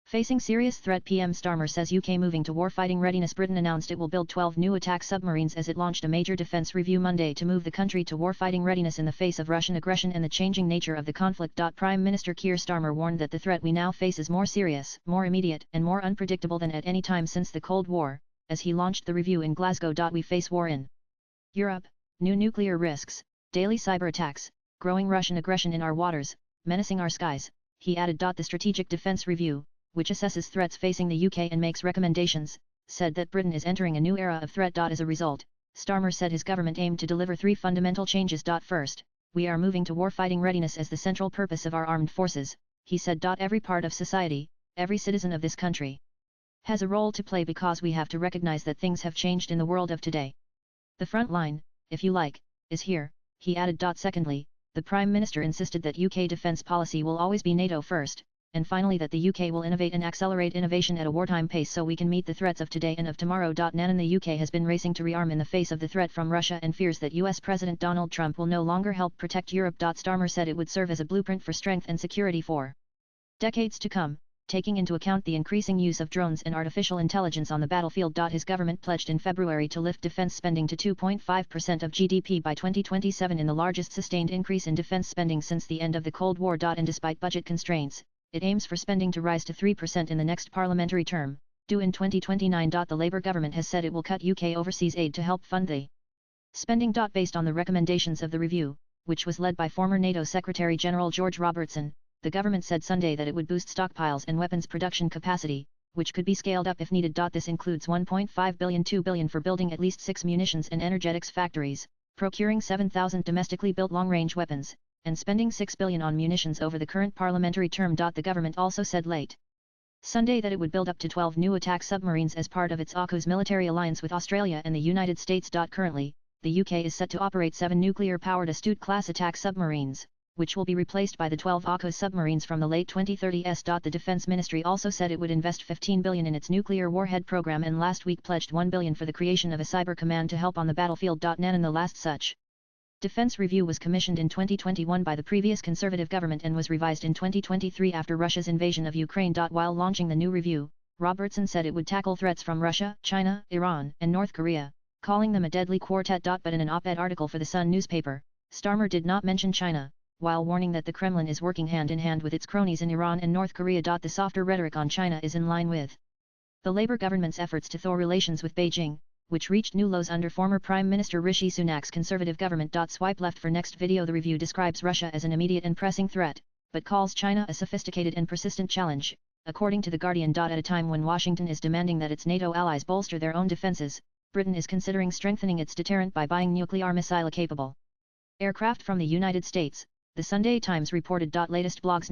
Facing serious threat, PM Starmer says UK moving to warfighting readiness. Britain announced it will build 12 new attack submarines as it launched a major defence review Monday to move the country to warfighting readiness in the face of Russian aggression and the changing nature of the conflict. Prime Minister Keir Starmer warned that the threat we now face is more serious, more immediate and more unpredictable than at any time since the Cold War, as he launched the review in Glasgow. We face war in Europe, new nuclear risks, daily cyber attacks, growing Russian aggression in our waters, menacing our skies, he added. The Strategic Defence Review, which assesses threats facing the UK and makes recommendations, said that Britain is entering a new era of threat. As a result, Starmer said his government aimed to deliver three fundamental changes. First, we are moving to warfighting readiness as the central purpose of our armed forces, he said. Every part of society, every citizen of this country, has a role to play because we have to recognize that things have changed in the world of today. The front line, if you like, is here, he added. Secondly, the Prime Minister insisted that UK defence policy will always be NATO first, and finally that the UK will innovate and accelerate innovation at a wartime pace so we can meet the threats of today and of tomorrow. Nan the UK has been racing to rearm in the face of the threat from Russia and fears that US President Donald Trump will no longer help protect Europe. Starmer said it would serve as a blueprint for strength and security for decades to come, taking into account the increasing use of drones and artificial intelligence on the battlefield. His government pledged in February to lift defence spending to 2.5% of GDP by 2027 in the largest sustained increase in defence spending since the end of the Cold War. And despite budget constraints, it aims for spending to rise to 3% in the next parliamentary term, due in 2029. The Labour government has said it will cut UK overseas aid to help fund the spending. Based on the recommendations of the review, which was led by former NATO Secretary-General George Robertson, the government said Sunday that it would boost stockpiles and weapons production capacity, which could be scaled up if needed. This includes $1.5 billion, $2 billion for building at least 6 munitions and energetics factories, procuring 7,000 domestically built long-range weapons, and spending $6 billion on munitions over the current parliamentary term. The government also said late Sunday that it would build up to 12 new attack submarines as part of its AUKUS military alliance with Australia and the United States. Currently, the UK is set to operate 7 nuclear-powered Astute-class attack submarines, which will be replaced by the 12 AUKUS submarines from the late 2030s. The Defence Ministry also said it would invest $15 billion in its nuclear warhead program and last week pledged $1 billion for the creation of a cyber command to help on the battlefield. Nan the last such defence review was commissioned in 2021 by the previous Conservative government and was revised in 2023 after Russia's invasion of Ukraine. While launching the new review, Robertson said it would tackle threats from Russia, China, Iran, and North Korea, calling them a deadly quartet. But in an op-ed article for the Sun newspaper, Starmer did not mention China, while warning that the Kremlin is working hand-in-hand with its cronies in Iran and North Korea. The softer rhetoric on China is in line with the Labour government's efforts to thaw relations with Beijing, which reached new lows under former Prime Minister Rishi Sunak's Conservative government. Swipe left for next video. The review describes Russia as an immediate and pressing threat, but calls China a sophisticated and persistent challenge, according to The Guardian. At a time when Washington is demanding that its NATO allies bolster their own defences, Britain is considering strengthening its deterrent by buying nuclear missile-capable aircraft from the United States, The Sunday Times reported. Latest blogs.